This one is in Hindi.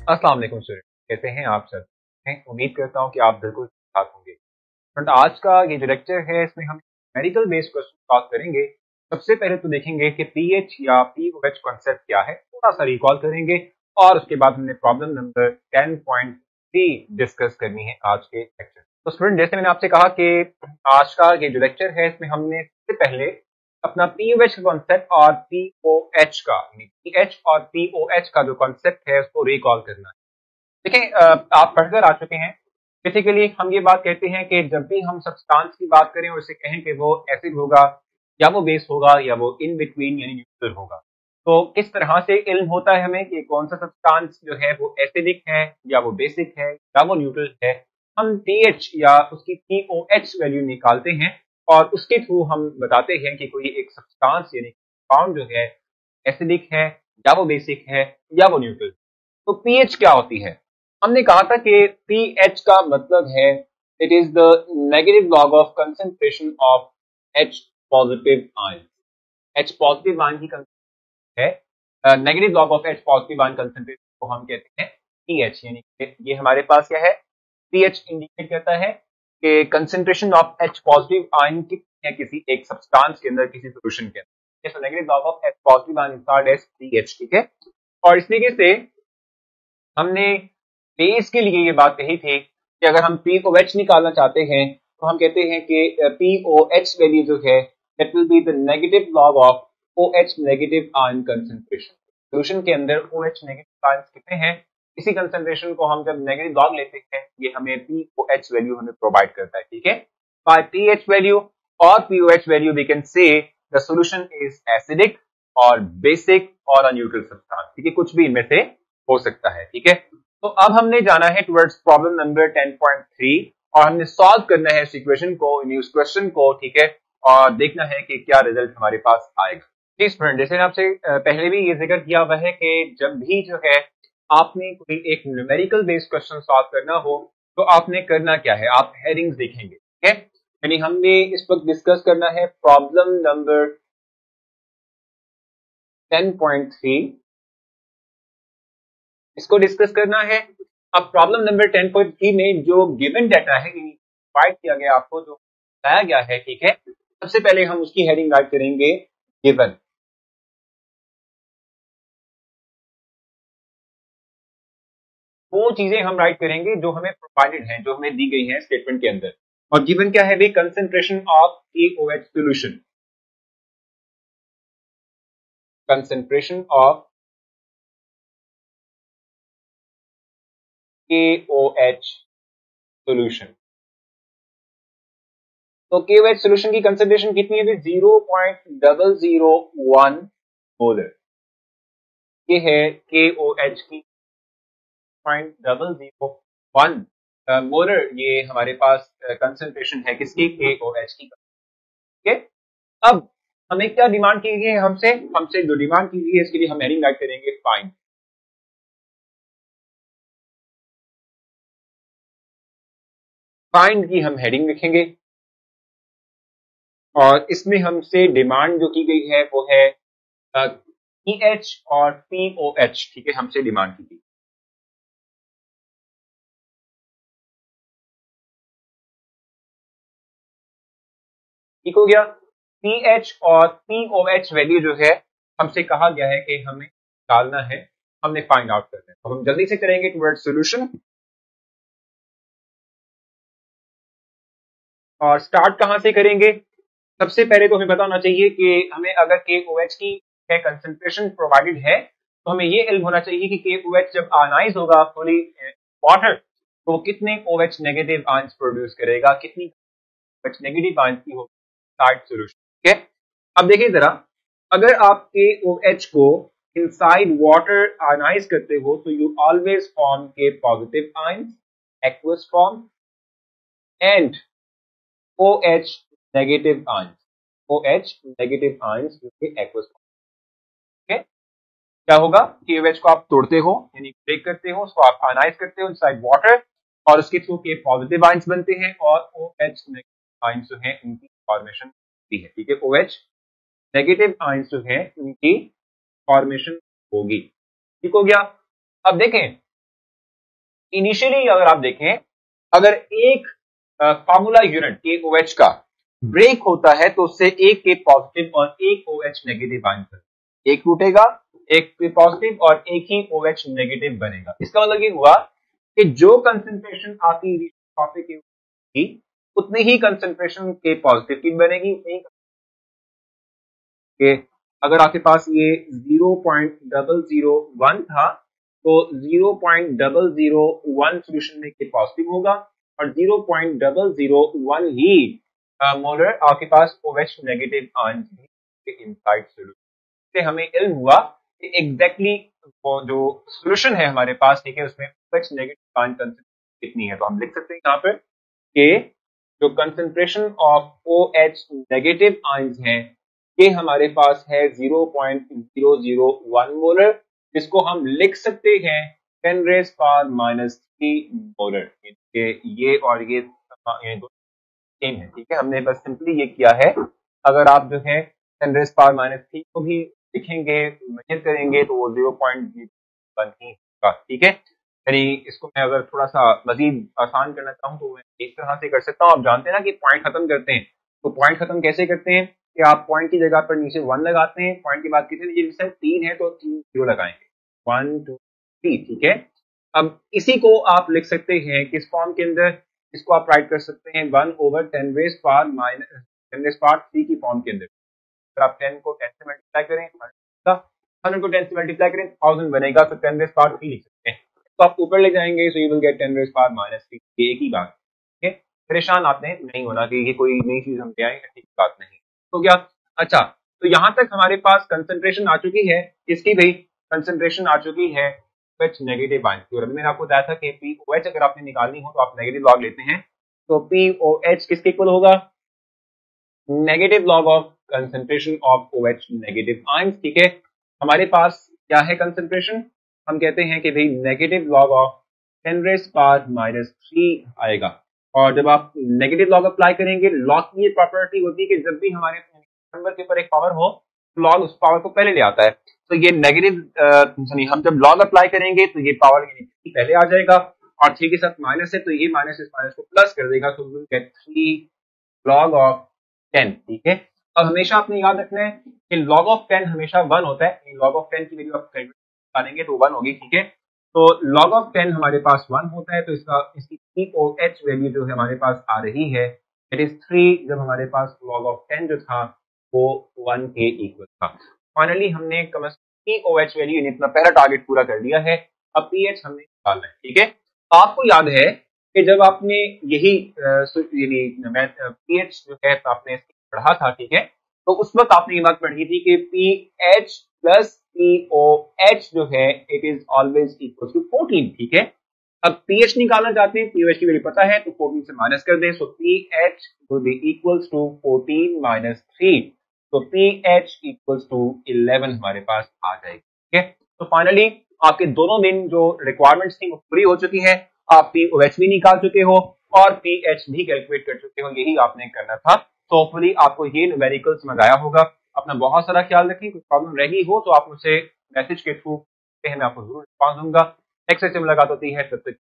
अस्सलाम वालेकुम स्टूडेंट, कैसे हैं आप सब? उम्मीद करता हूं कि आप बिल्कुल ठीक ठाक होंगे। फ्रेंड, आज का ये जो लेक्चर है इसमें हम न्यूमेरिकल बेस्ड क्वेश्चन सॉल्व करेंगे। सबसे पहले तो देखेंगे कि पीएच या पीओएच कॉन्सेप्ट क्या है, थोड़ा सा रिकॉल करेंगे और उसके बाद हमने प्रॉब्लम नंबर 10.3 डिस्कस करनी है आज के लेक्चर। तो स्टूडेंट, जैसे मैंने आपसे कहा कि आज का ये जो लेक्चर है इसमें हमने सबसे पहले अपना पीओएच का कॉन्सेप्ट और पीओएच का पीएच और पीओएच का जो कॉन्सेप्ट है उसको रिकॉल करना है। देखिए, आप पढ़कर आ चुके हैं। बेसिकली हम ये बात कहते हैं कि जब भी हम सब्सटेंस की बात करें और उसे कहें कि वो एसिड होगा या वो बेस होगा या वो इन बिटवीन यानी न्यूट्रल होगा, तो किस तरह से इल्म होता है हमें कि कौन सा सब्सटेंस जो है वो एसिडिक है या वो बेसिक है या वो न्यूट्रल है। हम पीएच या उसकी पीओएच वैल्यू निकालते हैं और उसके थ्रू हम बताते हैं कि कोई एक सब्सटेंस यानी कंपाउंड जो है एसिडिक है या वो बेसिक है या वो न्यूट्रल। तो पीएच क्या होती है? हमने कहा था कि पीएच का मतलब है it is the negative log of concentration of H positive ion. H positive ion की है negative log of H positive ion concentration को हम कहते हैं पीएच। यानी ये हमारे पास क्या है, पीएच इंडिकेट करता है कि concentration of H positive ion कितनी है किसी एक सब्सटेंस के अंदर, किसी सॉल्यूशन के अंदर। So negative log of H positive ion is called as pH, ठीक है। और इस तरीके से हमने बेस के लिए ये बात कही थी कि अगर हम पीओएच निकालना चाहते हैं तो हम कहते हैं कि पीओएच वैल्यू जो है that will be the negative log of O H negative ion concentration. Solution के अंदर ओएच नेगेटिव आयन कितने हैं, इसी कंसंट्रेशन को हम जब नेगेटिव लॉग लेते हैं ये हमें पीओएच वैल्यू हमें प्रोवाइड करता है, ठीक है। बाय पीएच वैल्यू और pOH value we can say the solution is acidic और बेसिक और अ न्यूट्रल सब्सटेंस, ठीक है। कुछ भी इनमें से हो सकता है, ठीक है। तो अब हमने जाना है टुवर्ड्स प्रॉब्लम नंबर 10.3 और हमने सॉल्व करना है इस इक्वेशन को, इस क्वेश्चन को, ठीक है। और देखना है कि क्या रिजल्ट हमारे पास आएगा। जी स्टूडेंट, जैसे मैंने आपसे पहले भी ये जिक्र किया हुआ है कि जब भी जो है आपने कोई एक न्यूमेरिकल बेस्ड क्वेश्चन सॉल्व करना हो तो आपने करना क्या है, आप हेडिंग्स देखेंगे, ठीक है। यानी हमने इस वक्त डिस्कस करना है प्रॉब्लम नंबर 10.3, इसको डिस्कस करना है। अब प्रॉब्लम नंबर 10.3 में जो गिवन डाटा है प्रोवाइड किया गया, आपको जो बताया गया है, ठीक है। सबसे पहले हम उसकी हेडिंग राइट करेंगे गिवन। वो चीजें हम राइट करेंगे जो हमें प्रोवाइडेड हैं, जो हमें दी गई हैं स्टेटमेंट के अंदर। और गिवन क्या है भाई, concentration of KOH solution. Concentration of KOH solution. तो KOH सॉल्यूशन की कंसंट्रेशन कितनी है? 0.001 मोलर। ये है KOH की 0.001 मोलर, ये हमारे पास कंसंट्रेशन है किसकी? KOH की, ठीक है। अब हमें क्या डिमांड की गई है हमसे? हमसे जो डिमांड की गई है इसके लिए हम हेडिंग राइट करेंगे फाइंड। फाइंड की हम हेडिंग लिखेंगे और इसमें हमसे डिमांड जो की गई है वो है पीएच और पीओएच, ठीक है, हमसे डिमांड की गई। ठीक हो गया। पीएच और पीओएच वैल्यू जो है हमसे कहा गया है कि हमें निकालना है, हमने फाइंड आउट करना है। तो हम जल्दी से करेंगे टुवर्ड्स सॉल्यूशन। और स्टार्ट कहां से करेंगे? सबसे पहले तो हमें पता होना चाहिए कि हमें अगर KOH की कंसंट्रेशन प्रोवाइडेड है तो हमें ये इल्म होना चाहिए कि KOH जब आयनाइज होगा फुली वाटर तो कितने OH नेगेटिव आयंस प्रोड्यूस करेगा, कितनी OH नेगेटिव आयंस की होगी साइड सॉल्यूशन, ठीक है। अब देखिए जरा, अगर आप KOH को इनसाइड वाटर आयनाइज करते हो तो यू ऑलवेज फॉर्म के positive ions aqueous form and OH negative ions, OH negative ions जो कि एक्वस फॉर्म, ठीक है। क्या होगा? KOH को आप तोड़ते हो यानी ब्रेक करते हो, उसको आप आयनाइज करते हो इनसाइड वाटर और उसके थ्रू के पॉजिटिव आयंस बनते हैं और OH नेगेटिव आयंस जो हैं उनकी फॉर्मेशन होती है, ठीक है। OH नेगेटिव आयंस जो हैं उनकी फॉर्मेशन होगी, ठीक हो गया। अब देखें, इनिशियली अगर आप देखें, अगर एक फार्मूला यूनिट KOH का ब्रेक होता है तो उससे एक के पॉजिटिव और एक OH नेगेटिव आंसर, एक टूटेगा, एक पॉजिटिव और एक ही OH नेगेटिव बनेगा। इसका मतलब ये हुआ कि जो कंसंट्रेशन आपकी कॉफी की थी उतनी ही कंसंट्रेशन के पॉजिटिव की बनेगी, उतनी ही के अगर आपके पास ये 0.001 था तो 0.001 सोल्यूशन में के पॉजिटिव होगा और 0.001 ही मोलर आपके पास OH नेगेटिव आयन के इनसाइड सोल्यूशन से हमें इल्म हुआ कि एग्जैक्टली वो जो सोल्यूशन है हमारे पास, ठीक है, उसमें OH नेगेटिव आयन कंसंट्रेशन कितनी है। तो हम लिख सकते हैं यहाँ पर कि जो concentration of OH negative ions हैं ये हमारे पास है 0.001 मोलर, जिसको हम लिख सकते हैं 10⁻³ मोलर। ये और ये सेम है, ठीक है। हमने बस सिंपली ये किया है, अगर आप जो है 10⁻³ को भी लिखेंगे, मेजर करेंगे तो वो 0.01 ही होगा, ठीक है। यानी इसको मैं अगर थोड़ा सा मजीद आसान करना चाहूँ तो मैं इस तरह से कर सकता हूँ। आप जानते हैं ना कि पॉइंट खत्म करते हैं, तो पॉइंट खत्म कैसे करते हैं कि आप पॉइंट की जगह पर नीचे 1 लगाते हैं, पॉइंट के बाद कितने जैसे 3 है तो 3 0 लगाएंगे, 1 2 3, ठीक है। अब इसी को आप लिख सकते हैं किस फॉर्म के अंदर, इसको आप राइट कर सकते हैं 1/10⁻³ की फॉर्म के अंदर। अगर आप 10 को 10 से मल्टीप्लाई करें, 100 को 10 से मल्टीप्लाई करें 1000 बनेगा, तो 10⁻³ लिख सकते हैं। तो आप ऊपर ले जाएंगे, सो यू विल गेट 10⁻³ एक ही बात, ठीक है। परेशान आपने नहीं होना कि ये कोई नई चीज हम ले आए, ठीक बात नहीं। तो क्या, अच्छा, तो यहां तक हमारे पास कंसंट्रेशन आ चुकी है, इसकी भी कंसंट्रेशन आ चुकी है OH नेगेटिव आयन की। और अभी मैंने आपको बताया था कि POH अगर आपने निकालनी हो तो आप नेगेटिव लॉग लेते हैं, तो POH किसके इक्वल होगा, negative log of concentration of OH negative ions, ठीक है। हमारे पास क्या है कंसंट्रेशन, हम कहते हैं कि भाई नेगेटिव लॉग ऑफ 10⁻³ आएगा। और जब आप नेगेटिव लॉग अप्लाई करेंगे, लॉग की ये प्रॉपर्टी होती है कि जब भी हमारे नंबर के ऊपर एक पावर हो तो लॉग उस पावर को पहले ले आता है। तो ये नेगेटिव हम जब लॉग अप्लाई करेंगे तो ये पावर पहले आ जाएगा, और 3 के साथ माइनस है तो ये माइनस इस माइनस को प्लस कर देगा, तो विल गेट 3 log ऑफ 10, ठीक है। अब हमेशा आपने याद रखना है कि log ऑफ 10 हमेशा 1 होता है। log ऑफ 10 की वैल्यू आप निकालेंगे तो 1 होगी, ठीक है। तो log ऑफ 10 हमारे पास 1 होता है, तो इसकी POH वैल्यू जो है हमारे पास आ रही है, इट इज 3, जब हमारे पास log ऑफ 10 जो था वो 1 के इक्वल था। फाइनली हमने POH वैल्यू इतना पहला टारगेट पूरा कर दिया है। अब pH हमने निकालना है, ठीक है। आपको याद है कि जब आपने यही pH जो है आपने पढ़ा था, ठीक है, तो उस वक्त आपने ये बात पढ़ी थी कि pH प्लस POH जो है it is always equal to 14, ठीक है। अब pH निकालना चाहते हैं, POH की वैल्यू पता है तो 14 से माइनस कर दें, so pH will be equals to 14 minus 3, तो pH इक्वल्स टू 11 हमारे पास आ जाएगी, ठीक है। तो फाइनली आपके दोनों दिन जो रिक्वायरमेंट्स थी वो पूरी हो चुकी है, आप POH भी निकाल चुके हो और pH भी कैलकुलेट कर चुके हो, यही आपने करना था। तो होपफुली आपको ये न्यूमेरिकल समझ आया होगा। अपना बहुत सारा ख्याल रखें, कोई प्रॉब्लम रही हो तो आप मुझसे मैसेज के थ्रू मैं आपको जरूर रिस्पॉन्स दूंगा। नेक्स्ट सेशन मुलाकात होती है, तब तक